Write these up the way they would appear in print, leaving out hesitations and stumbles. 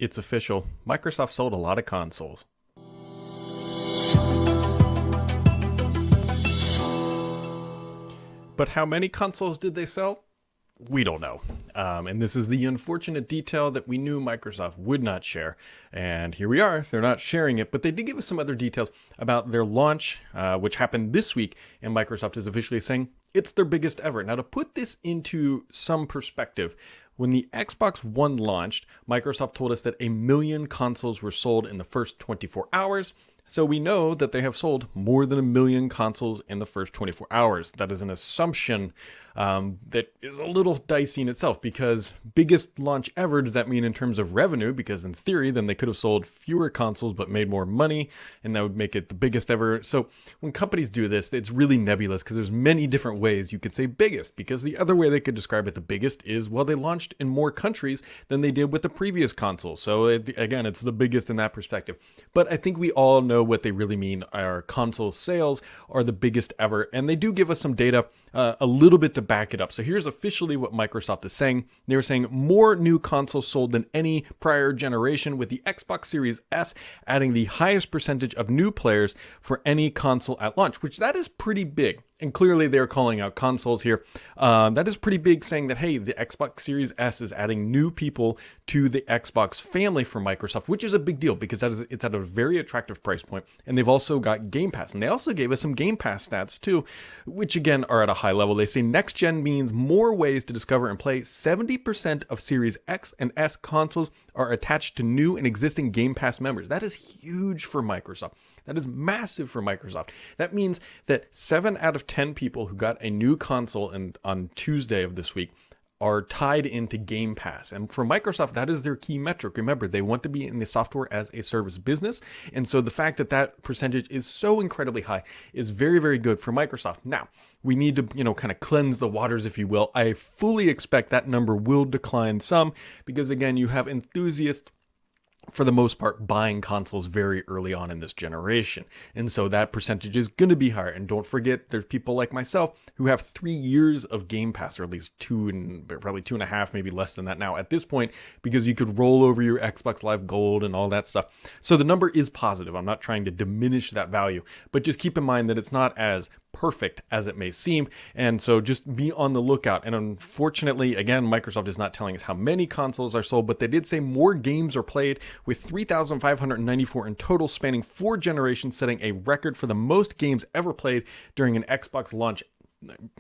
It's official. Microsoft sold a lot of consoles. But how many consoles did they sell? We don't know. And this is the unfortunate detail that we knew Microsoft would not share. And here we are. They're not sharing it, but they did give us some other details about their launch, which happened this week. And Microsoft is officially saying it's their biggest ever. Now, to put this into some perspective, when the Xbox One launched, Microsoft told us that 1 million consoles were sold in the first 24 hours. So we know that they have sold more than 1 million consoles in the first 24 hours. That is an assumption that is a little dicey in itself, because biggest launch ever, does that mean in terms of revenue? Because in theory, then they could have sold fewer consoles but made more money, and that would make it the biggest ever. So when companies do this, it's really nebulous, because there's many different ways you could say biggest, because the other way they could describe it, the biggest, is, well, they launched in more countries than they did with the previous console. So again, it's the biggest in that perspective. But I think we all know what they really mean. Our console sales are the biggest ever, and they do give us some data a little bit to back it up. So here's officially what Microsoft is saying. They were saying more new consoles sold than any prior generation, with the Xbox Series S adding the highest percentage of new players for any console at launch, which that is pretty big. And clearly they're calling out consoles here. That is pretty big, saying that, hey, the Xbox Series S is adding new people to the Xbox family for Microsoft, which is a big deal, because it's at a very attractive price point. And they've also got Game Pass. And they also gave us some Game Pass stats too, which again are at a high level. They say next gen means more ways to discover and play. 70% of Series X and S consoles are attached to new and existing Game Pass members. That is huge for Microsoft. That is massive for Microsoft. That means that 7 out of 10 people who got a new console on Tuesday of this week are tied into Game Pass. And for Microsoft, that is their key metric. Remember, they want to be in the software as a service business. And so the fact that that percentage is so incredibly high is very, very good for Microsoft. Now, we need to, kind of cleanse the waters, if you will. I fully expect that number will decline some, because again, you have enthusiasts, for the most part, buying consoles very early on in this generation. And so that percentage is going to be higher. And don't forget, there's people like myself who have 3 years of Game Pass, or at least probably 2.5, maybe less than that now at this point, because you could roll over your Xbox Live Gold and all that stuff. So the number is positive. I'm not trying to diminish that value, but just keep in mind that it's not as perfect as it may seem. And so just be on the lookout. And unfortunately, again, Microsoft is not telling us how many consoles are sold, but they did say more games are played, with 3,594 in total, spanning 4 generations, setting a record for the most games ever played during an Xbox launch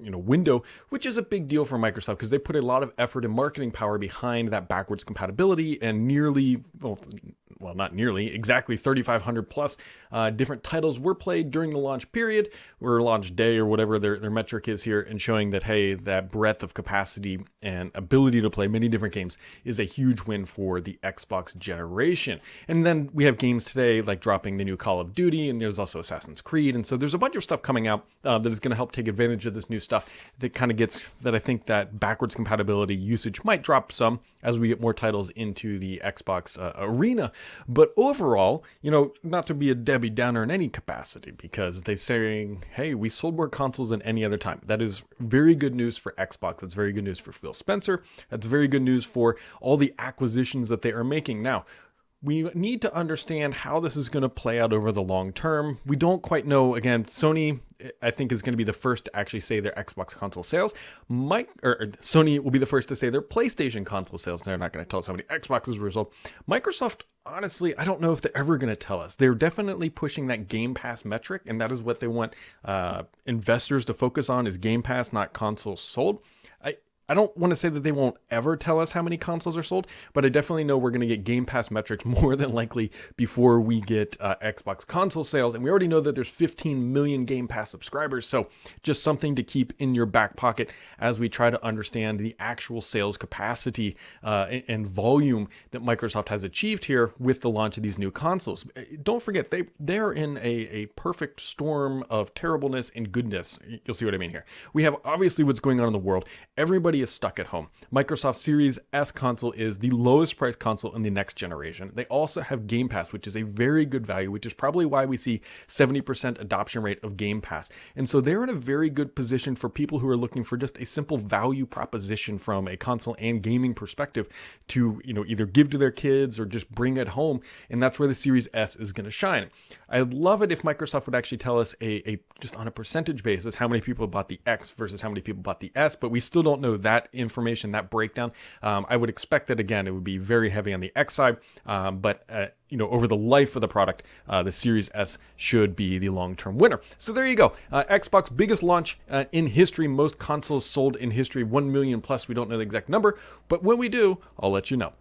window, which is a big deal for Microsoft, because they put a lot of effort and marketing power behind that backwards compatibility, and not nearly, exactly 3,500 plus different titles were played during the launch period, or launch day, or whatever their metric is here, and showing that, hey, that breadth of capacity and ability to play many different games is a huge win for the Xbox generation. And then we have games today like dropping the new Call of Duty, and there's also Assassin's Creed, and so there's a bunch of stuff coming out that is going to help take advantage of this new stuff that kind of gets that. I think that backwards compatibility usage might drop some as we get more titles into the Xbox arena. But overall, not to be a Debbie Downer in any capacity, because they're saying, hey, we sold more consoles than any other time. That is very good news for Xbox. That's very good news for Phil Spencer. That's very good news for all the acquisitions that they are making. Now, we need to understand how this is going to play out over the long term. We don't quite know. Again, Sony, I think, is going to be the first to actually say their Xbox console sales. Sony will be the first to say their PlayStation console sales. They're not going to tell us how many Xboxes were sold. Microsoft, honestly, I don't know if they're ever going to tell us. They're definitely pushing that Game Pass metric, and that is what they want investors to focus on, is Game Pass, not consoles sold. I don't want to say that they won't ever tell us how many consoles are sold, but I definitely know we're going to get Game Pass metrics more than likely before we get Xbox console sales. And we already know that there's 15 million Game Pass subscribers. So just something to keep in your back pocket as we try to understand the actual sales capacity and volume that Microsoft has achieved here with the launch of these new consoles. Don't forget, they're in a perfect storm of terribleness and goodness. You'll see what I mean here. We have obviously what's going on in the world. Everybody everybody is stuck at home. Microsoft Series S console is the lowest priced console in the next generation. They also have Game Pass, which is a very good value, which is probably why we see 70% adoption rate of Game Pass. And so they're in a very good position for people who are looking for just a simple value proposition from a console and gaming perspective to, either give to their kids or just bring it home. And that's where the Series S is going to shine. I'd love it if Microsoft would actually tell us a just on a percentage basis how many people bought the X versus how many people bought the S, but we still don't know that information, that breakdown. I would expect that, again, it would be very heavy on the X side, but over the life of the product, the Series S should be the long-term winner. So there you go. Xbox biggest launch in history, most consoles sold in history, 1 million plus. We don't know the exact number, but when we do, I'll let you know.